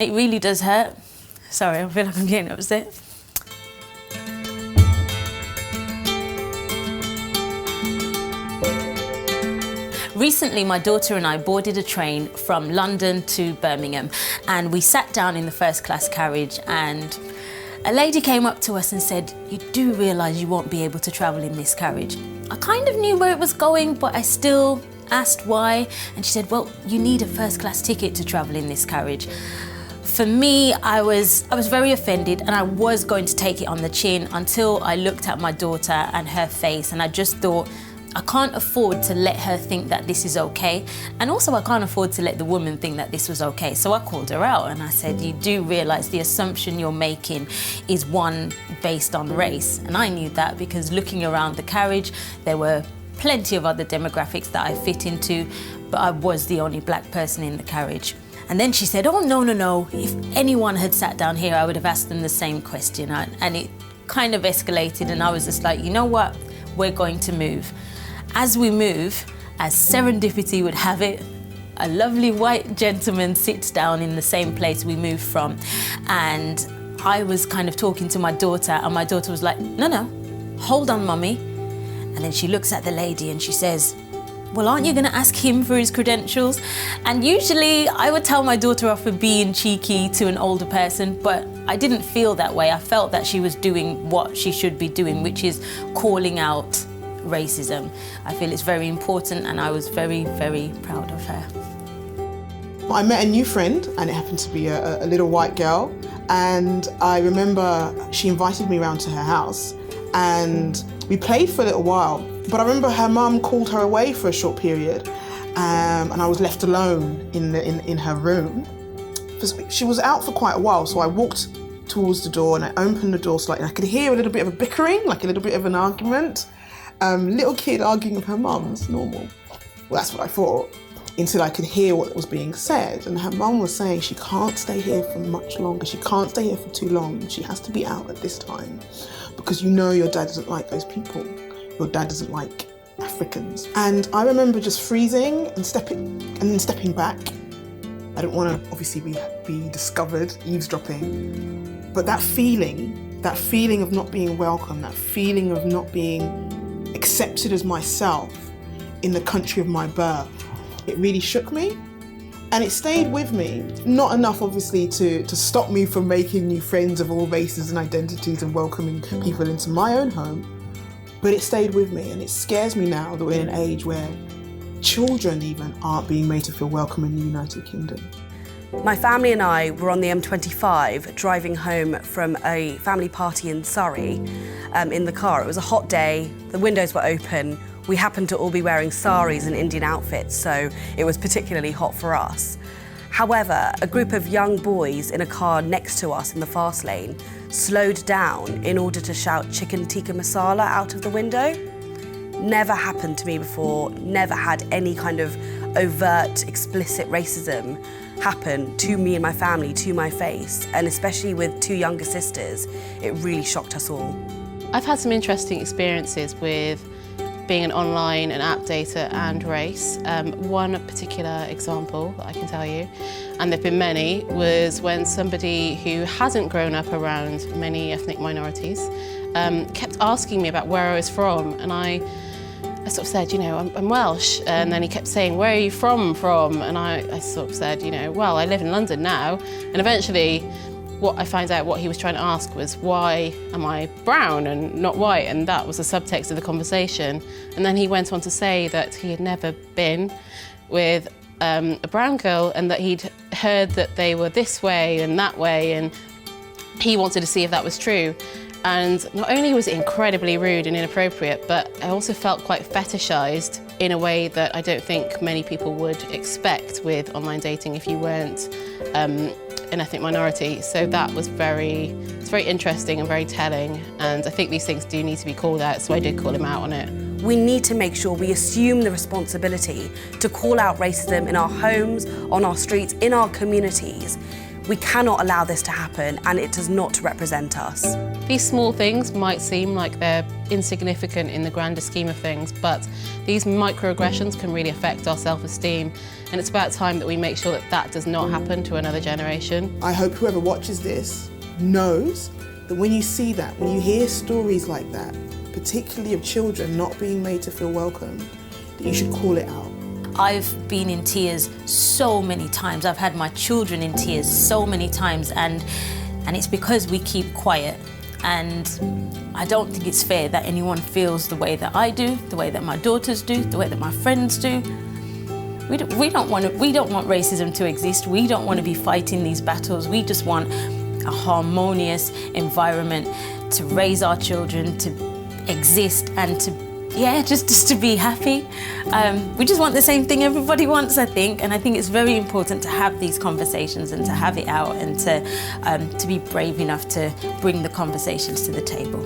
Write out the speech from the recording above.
It really does hurt. Sorry, I feel like I'm getting upset. Recently, my daughter and I boarded a train from London to Birmingham, and we sat down in the first class carriage, and a lady came up to us and said, "You do realise you won't be able to travel in this carriage?" I kind of knew where it was going, but I still asked why, and she said, "Well, you need a first class ticket to travel in this carriage." For me, I was very offended, and I was going to take it on the chin until I looked at my daughter and her face, and I just thought, I can't afford to let her think that this is okay, and also I can't afford to let the woman think that this was okay. So I called her out and I said, "You do realise the assumption you're making is one based on race." And I knew that because looking around the carriage, there were plenty of other demographics that I fit into, but I was the only black person in the carriage. And then she said, "Oh, no. If anyone had sat down here, I would have asked them the same question." And it kind of escalated, and I was just like, you know what? We're going to move. As we move, as serendipity would have it, a lovely white gentleman sits down in the same place we moved from. And I was kind of talking to my daughter, and my daughter was like, no, hold on, mummy. And then she looks at the lady and she says, "Well, aren't you going to ask him for his credentials?" And usually I would tell my daughter off for being cheeky to an older person, but I didn't feel that way. I felt that she was doing what she should be doing, which is calling out racism. I feel it's very important, and I was very, very proud of her. I met a new friend, and it happened to be a little white girl, and I remember she invited me around to her house, and we played for a little while, but I remember her mum called her away for a short period, and I was left alone in her room. She was out for quite a while, so I walked towards the door and I opened the door slightly, and I could hear a little bit of a bickering, like a little bit of an argument. Little kid arguing with her mum, it's normal. Well, that's what I thought, until I could hear what was being said. And her mum was saying she can't stay here for much longer. She can't stay here for too long. She has to be out at this time because you know your dad doesn't like those people. Your dad doesn't like Africans. And I remember just freezing and stepping back. I didn't want to obviously be discovered eavesdropping, but that feeling of not being welcome, that feeling of not being accepted as myself in the country of my birth, it really shook me, and it stayed with me. Not enough obviously to stop me from making new friends of all races and identities and welcoming people into my own home, but it stayed with me, and it scares me now that we're in an age where children even aren't being made to feel welcome in the United Kingdom. My family and I were on the M25 driving home from a family party in Surrey in the car. It was a hot day, the windows were open. We happened to all be wearing saris and Indian outfits, so it was particularly hot for us. However, a group of young boys in a car next to us in the fast lane slowed down in order to shout "chicken tikka masala" out of the window. Never happened to me before, never had any kind of overt, explicit racism happen to me and my family, to my face, and especially with two younger sisters, it really shocked us all. I've had some interesting experiences with being an online and app data and race. One particular example that I can tell you, and there've been many, was when somebody who hasn't grown up around many ethnic minorities kept asking me about where I was from, and I sort of said, I'm Welsh, and then he kept saying, "Where are you from?" And I sort of said, well, I live in London now, and eventually what I found out what he was trying to ask was, why am I brown and not white? And that was the subtext of the conversation. And then he went on to say that he had never been with a brown girl, and that he'd heard that they were this way and that way, and he wanted to see if that was true. And not only was it incredibly rude and inappropriate, but I also felt quite fetishized in a way that I don't think many people would expect with online dating if you weren't an ethnic minority. So that was very interesting and very telling, and I think these things do need to be called out, so I did call him out on it. We need to make sure we assume the responsibility to call out racism in our homes, on our streets, in our communities. We cannot allow this to happen, and it does not represent us. These small things might seem like they're insignificant in the grander scheme of things, but these microaggressions can really affect our self-esteem, and it's about time that we make sure that that does not happen to another generation. I hope whoever watches this knows that when you see that, when you hear stories like that, particularly of children not being made to feel welcome, that you should call it out. I've been in tears so many times. I've had my children in tears so many times, and it's because we keep quiet. And I don't think it's fair that anyone feels the way that I do, the way that my daughters do, the way that my friends do. We don't want racism to exist. We don't want to be fighting these battles. We just want a harmonious environment to raise our children, to exist, and to just to be happy. We just want the same thing everybody wants, I think, and I think it's very important to have these conversations and to have it out and to be brave enough to bring the conversations to the table.